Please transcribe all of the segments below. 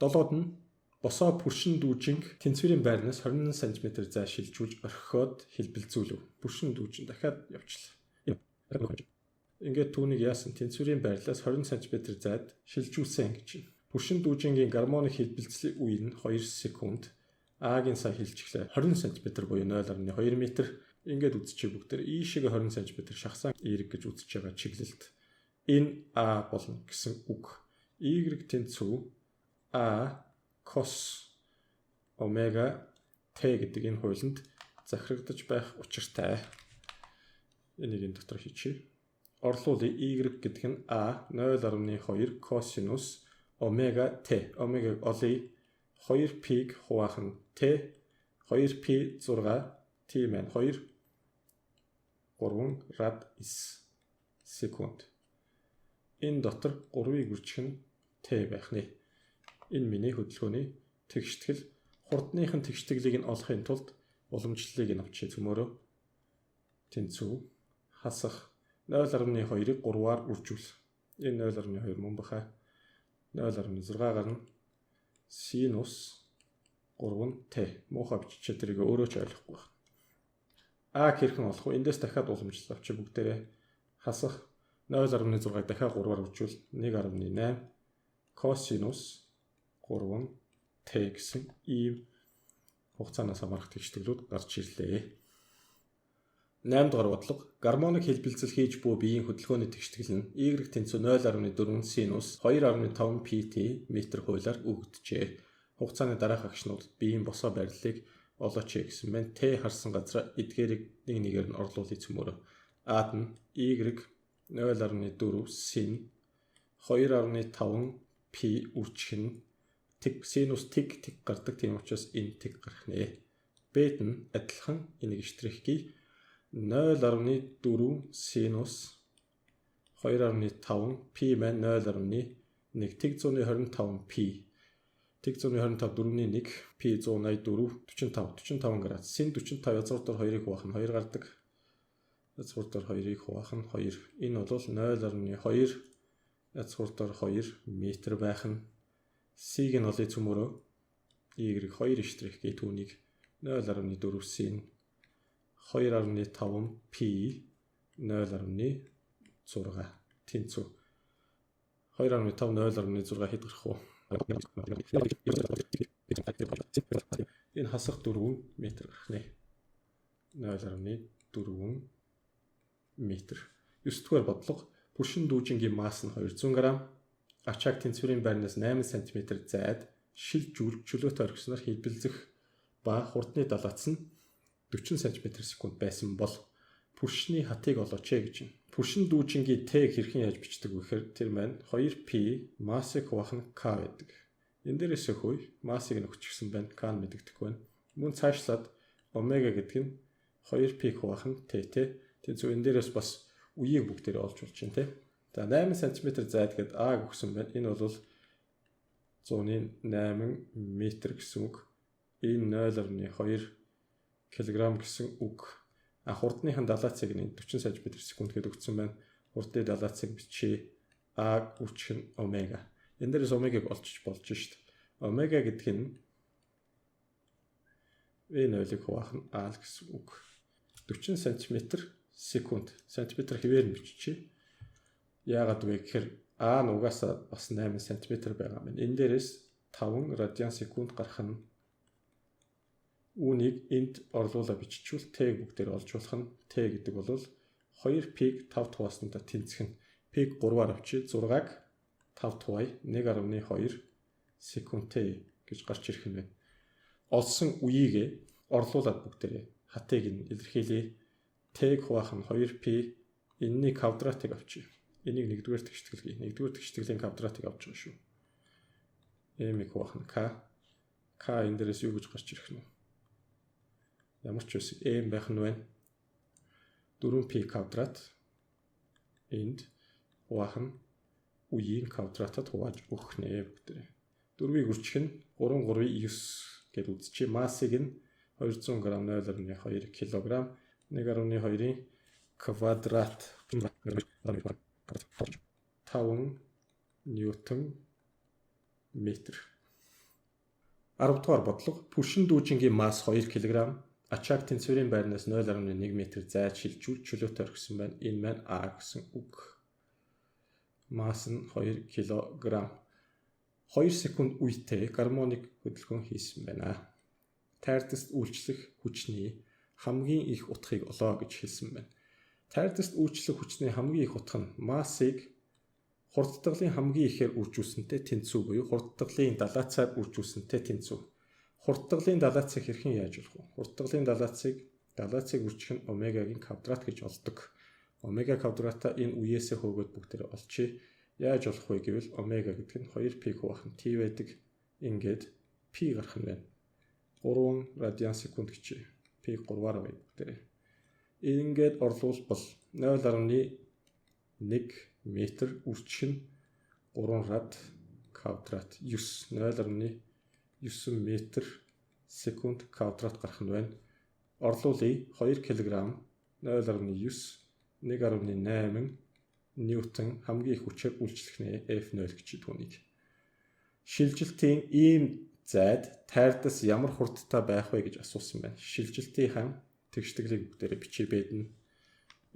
Долоод нь босоо пүршин дүүжинг тэнцвэрийн байрнаас 20 см зай шилжүүлж орхиод хэлбэлзүүлв. Пүршин дүүжин дахиад явчлаа. Ингээд түүнийг яасан тэнцвэрийн байрлалаас 20 см зайд шилжүүлсэн гэж байна. Пүршин дүүжингийн гармоны хэлбэлзлийн үе нь 2 секунд. А-гийн сая хэлчихлээ. 20 см буюу 0.2 м. Ингээд үзчихээ бүгдээр ийшээгээ 20 см шахсан Y гэж үзэж байгаа чиглэлд энэ А болно гэсэн үг. Y тэнцүү А cos omega t гэдэг энэ хуулинд захирагдаж байх учиртай. Энийг энэ дотор хийчихье. Орлуулъя. Y гэдэг нь A 0.2 cosinus omega t. Omega олъё 2π-г хуваах нь t 2π 6 t маань 2 3 рад 9 секунд. Энэ дотор 3-ыг үржих нь t байх нэ. Энэ миний хөдөлгөөний тэгштгэл. Хурдныхын тэгштгэлийг нь олохын тулд уламжлалыг нь авчиж төмөрөө тэнцүү хасах 0.2-ыг 3-аар үржүүл. Энэ 0.2 мөн баха. 0.6 гарна. Синус 3t. Муухай биччихээ тэрийг өөрөө ч ойлгохгүй байна. А хэрхэн олох вэ? Эндээс дахиад уламжлал авчиж бүгдээрээ хасах 0.6-ыг дахиад 3-аар үржүүл 1.8 косинус 3t гэсэн ийм хугацаанаас хамаарах тэгштгэлүүд гарч ирлээ. 8 дугаар бодлого. Гармоныг хэлбэлзэл хийж буй биеийн хөдөлгөөний тэгштгэл нь Y тэнцүү 0.4 синус 2.5 pt метр хуулиар өгөгдөжээ. Хугацааны дараах агшнуудад биеийн босоо байрлалыг олооч гэсэн мэн Т харсан газар эдгээрийг нэг нэгээр нь орлуулъя цөмөрөө. Ад нь Y 0.4 син 2.5 p үржих нь тэг синус тэг гардаг. Тийм учраас энэ тэг гарах нэ. Б нь адилхан энийг штрихгий 0.4 синус 2.5 p маань 0.1 тэг 125 p тэг 125 4-ний 1 p 184 45 градус. Син 45 язгуур дээр 2-ыг хуваах нь 2 гардаг. Язгуур дээр 2-ыг хуваах нь 2. Энэ бол 0.2 язгуур дээр 2 метр байх нь. Сийг нь олъё цөмөрөө. Y 2 штрихгий түүнийг 0.4 син 2.5 p 0.6 тэнцүү 2.5 0.6 хэд гарах вэ? Энэ хасах 4 метр гарах нэ. 0.4 метр. 9-р бодлого. Пүршин дүүжингийн масс нь 200 г. Ачааг тэнцвэрийн байрнаас 8 см зайд шилжүүлж чөлөөтэй орхисноор хэлбэлзэх ба хурдны далаац нь 40 см/сек байсан бол пүршний хатыг олооч гэж байна. Пүршин дүүжингийн Т хэрхэн яаж бичдэг вэ гэхээр тэр маань 2p массыг хуваах нь k байдаг. Энэ дээрээс хөөе массыг нь өгчихсэн байна. K нь мэдэгдэх байна. Мөн цаашлаад омега гэдэг нь 2p хуваах нь t тэ. Тэнцүү энэ дээрээс бас үеийг бүгдээрээ олж болж байна те. За 8 см зайд гээд А өгсөн байна. Энэ бол 108 м гэсэн үг. Энэ 0.2 кг гэсэн үг. Хурдныхын далаацыг нь 40 см/сек гээд өгсөн байна. Хурдны далаацыг бичээ. А үчиг нь омега. Энэ дээрээс омегийг олчих болж шít. Омега гэдэг нь V0-ыг хуваах нь А гэсэн үг. 40 см/сек. Сантиметр хэвээр нь биччихье. Яагаад вэ гэхээр А нь угаасаа бас 8 см байгаа юм. Энэ дээрээс 5 радиан секунд гарах нь үүнийг энд орлуулаа биччихвэл Т бүгдээр олж болох нь Т гэдэг бол 2π-г 5 туваасната тэнцэх нь π-г 3-аар авчи 6-г 5 тувай 1.2 секунд Т гэж гарч ирэх юм байна. Олсон үеийг орлуулад бүгдээрээ хатыг нь илэрхийлье. Т-г хуваах нь 2π энэний квадратыг авчи. Энийг нэгдүгээр тэгштгэлгүй. Нэгдүгээр тэгштгэлийн квадратыг авч байгаа шүү. M-ийг хуваах нь k. K энэ дээрээс юу гэж гарч ирэх нь вэ? Ямар ч үс M байх нь байна. 4p квадрат энд хуваах нь үеийн квадратад хувааж өгөх нэ бүгдээ. 4-ийг үржих нь 3 3 9 гэж үзчихье. Массыг нь 200 г 0.2 кг 1.2-ийн квадрат 5 ньютон метр. 10 дугаар бодлого пүршин дүүжингийн масс 2 кг, ачааг тэнцвэрийн байрнаас 0.1 м зайд шилжүүл чөлөөтэй орхисон байна. Энэ маань А гэсэн үг. Масс нь 2 кг. 2 секунд үетэй гармоник хөдөлгөөн хийсэн байна. Тайрдаст үйлчлэх хүчний хамгийн их утгыг олоо гэж хэлсэн байна. Тайрдаст үйлчлэх хүчний хамгийн их утга нь массыг хурдтгалын хамгийн ихээр үржүүлсэнтэй тэнцүү буюу хурдтгалын далайцаар үржүүлсэнтэй тэнцүү. Хурдтгалын далайцыг хэрхэн яаж олох вэ? Хурдтгалын далайцыг үржих нь омегагийн квадрат гэж олдог. Омега квадрата энэ үеэсээ хөөгөөд бүгдээрээ олчий. Яаж олох вэ гэвэл омега гэдэг нь 2π хуваах нь t байдаг. Ингээд π гарах нь байна. 3 радиан секунд гэж π 3-аар бай бүгдээрээ. Ингээд орлуулбал 0.1 метр үржих нь 3 рад квадрат 9 0.9 метр секунд квадрат гарах нь байна. Орлуулъя 2 кг 0.9 1.8 ньютон хамгийн их хүчээр үйлчлэх нэ F0 гэж түүнийг. Шилжилтийн ийм зайд тайрдас ямар хурдтай байх вэ гэж асуусан байна. Шилжилтийн хам тэгшдэглийг бүгдээрээ бичиж бэдэн.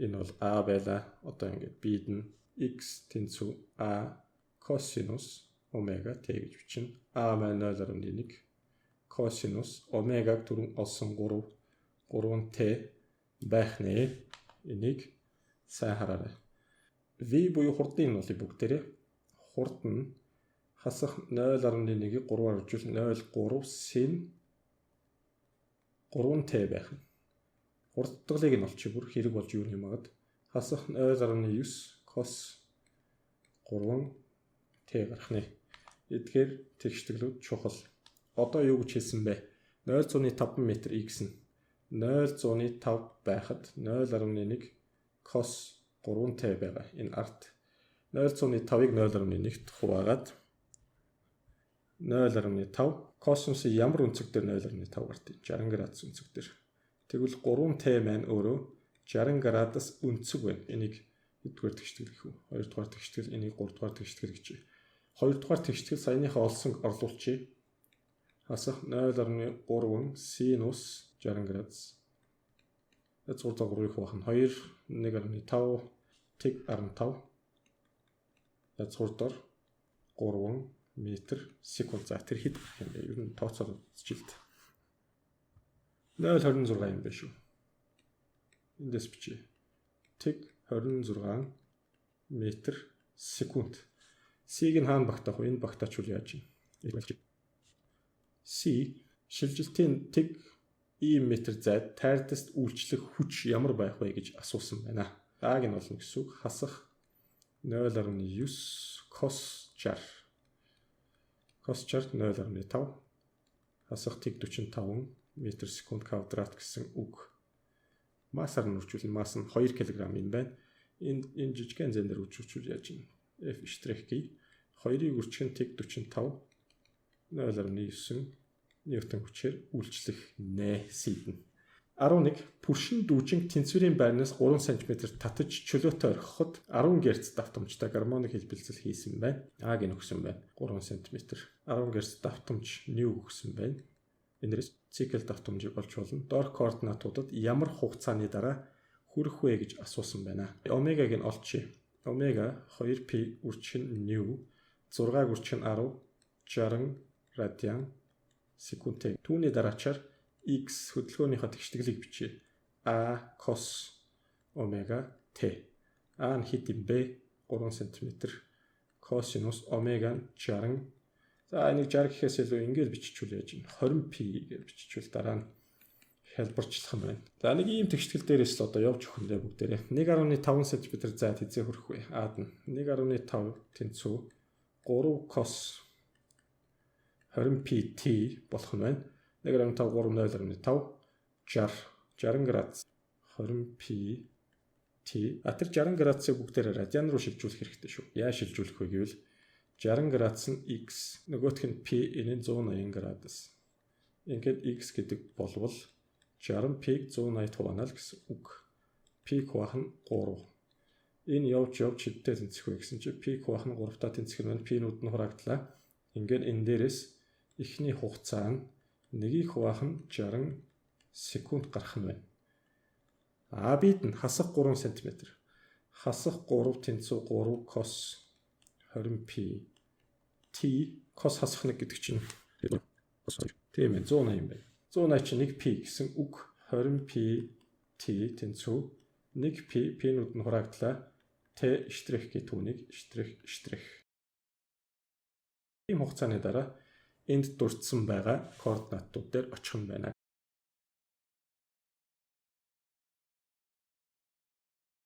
Энэ бол А байла. Одоо ингээд бид нь x тэнцүү A косинус омега t гэж бичнэ. A маань 0.1 косинус омегаг түрүүн олсон 3t байх нэ. Энийг сайн хараарай. V буюу хурдын нь бол бүгдээрээ хурд нь хасах 0.1-ийг 3-аар үржүүл 0.3 sin 3t байх нь. Хурдтгалыг нь олчих бүр хэрэг болж юу юм агад хасах 0.9 cos 3t гарах нэ. Эдгээр тэгшдэглүүд чухал. Одоо юу гэж хэлсэн бэ? 0.5 м x нь 0.5 байхад 0.1 cos 3t байгаа. Энэ арт 0.5-ыг 0.1-т хуваагаад 0.5 косинус ямар өнцөг дээр 0.5 гартыг 60 градус өнцөг дээр. Тэгвэл 3t маань өөрөө 60 градус өнцөг байна. Энийг хэдгээр тэгштгэл гэх үү? 2 дугаар тэгштгэл, энийг 3 дугаар тэгштгэл гэж. 2 дугаар тэгштгэл саяныхаа олсон орлуулчих. Хасах 0.3 синус 60 градус. 6 дугаар 3-ыг хуваах нь 2 1.5 тэг 15. 6 дугаар 3 метр секунд. За тэр хэд гэх юм бэ? Ер нь тооцоолж жилд. 0.26 юм байна шүү. Эндээс бичье. Тэг 26 метр секунд. C-г нь хаана багтаах вэ? Энэ багтаачвал яаж юм? C шилжилтийн тэг E метр зайд тайрдаст үйлчлэх хүч ямар байх вэ гэж асуусан байна. А-г нь болно гэсэн үг. Хасах 0.9 cos 60. Cos 60 0.5 хасах тэг 45 метр секунд квадрат гэсэн үг. Массаар нь үржүүлэн масс нь 2 кг юм байна. Энэ жижигхэн зэн дээр үржүүлж яаж юм? F' ий 2-ыг үржих нь тэг 45 0.9 ньютон хүчээр үйлчлэх нэ сийдэн. 11 пүршин дүүжин тэнцвэрийн байрнаас 3 см татаж чөлөөтэй орхиход 10 Гц давтамжтай гармоник хэлбэлцэл хийсэн байна. А-г нь өгсөн байна. 3 см 10 Гц давтамж нью өгсөн байна. Энэс цикл давтамжийг олж болно. Доор координатуудад ямар хугацааны дараа хүрэх вэ гэж асуусан байна. Омегаг нь олчих. Омега 2π үржих нь нью 6-г үржих нь 10 60 радиан секунд. Түүний дараачаар x хөдөлгөөнийхөө тэгшдэглийг бичье. A cos омега t. А нь хэд юм бэ? 3 см. Косинус омега нь 60. За энийг 60 гэхээс илүү ингэж биччихвэл яаж юм? 20π гэж биччихвэл дараа нь хэлбэрчлэх юм байна. За нэг ийм тэгштгэл дээрээс л одоо явж өгөх нэ бүгдээрээ. 1.5 см зайд хизээ хүрэх вэ? Аад нь 1.5 тэнцүү 3 cos 20π t болох нь байна. 1.5 3 0.5 60 градус 20π t. Тэр 60 градусыг бүгдээрээ радиан руу шилжүүлэх хэрэгтэй шүү. Яаж шилжүүлэх вэ гэвэл 60 градус нь x, нөгөөх нь p, энэ нь 180 градус. Ингээд x гэдэг болвол 60π-г 180 хуваана л гэсэн үг. P хуваах нь 3. Энэ явж хэдтэй тэнцэх вэ гэсэн чинь p хуваах нь 3 та тэнцэх нь p-нүүд нь хураагдлаа. Ингээд энэ дээрээс эхний хугацаа нь нэгийг хуваах нь 60 секунд гарах нь байна. AB нь хасах 3 см. Хасах 3 тэнцүү 3 cos 20π t cos хасах 1 гэдэг чинь тийм ээ 180 байна. 180 чинь 1π гэсэн үг 20π t тэнцүү 1π p-нүүд нь хураагдлаа t штрих гэх түүнийг штрих. Ийм хугацааны дараа энд дурдсан байгаа координатууд дээр очих юм байна.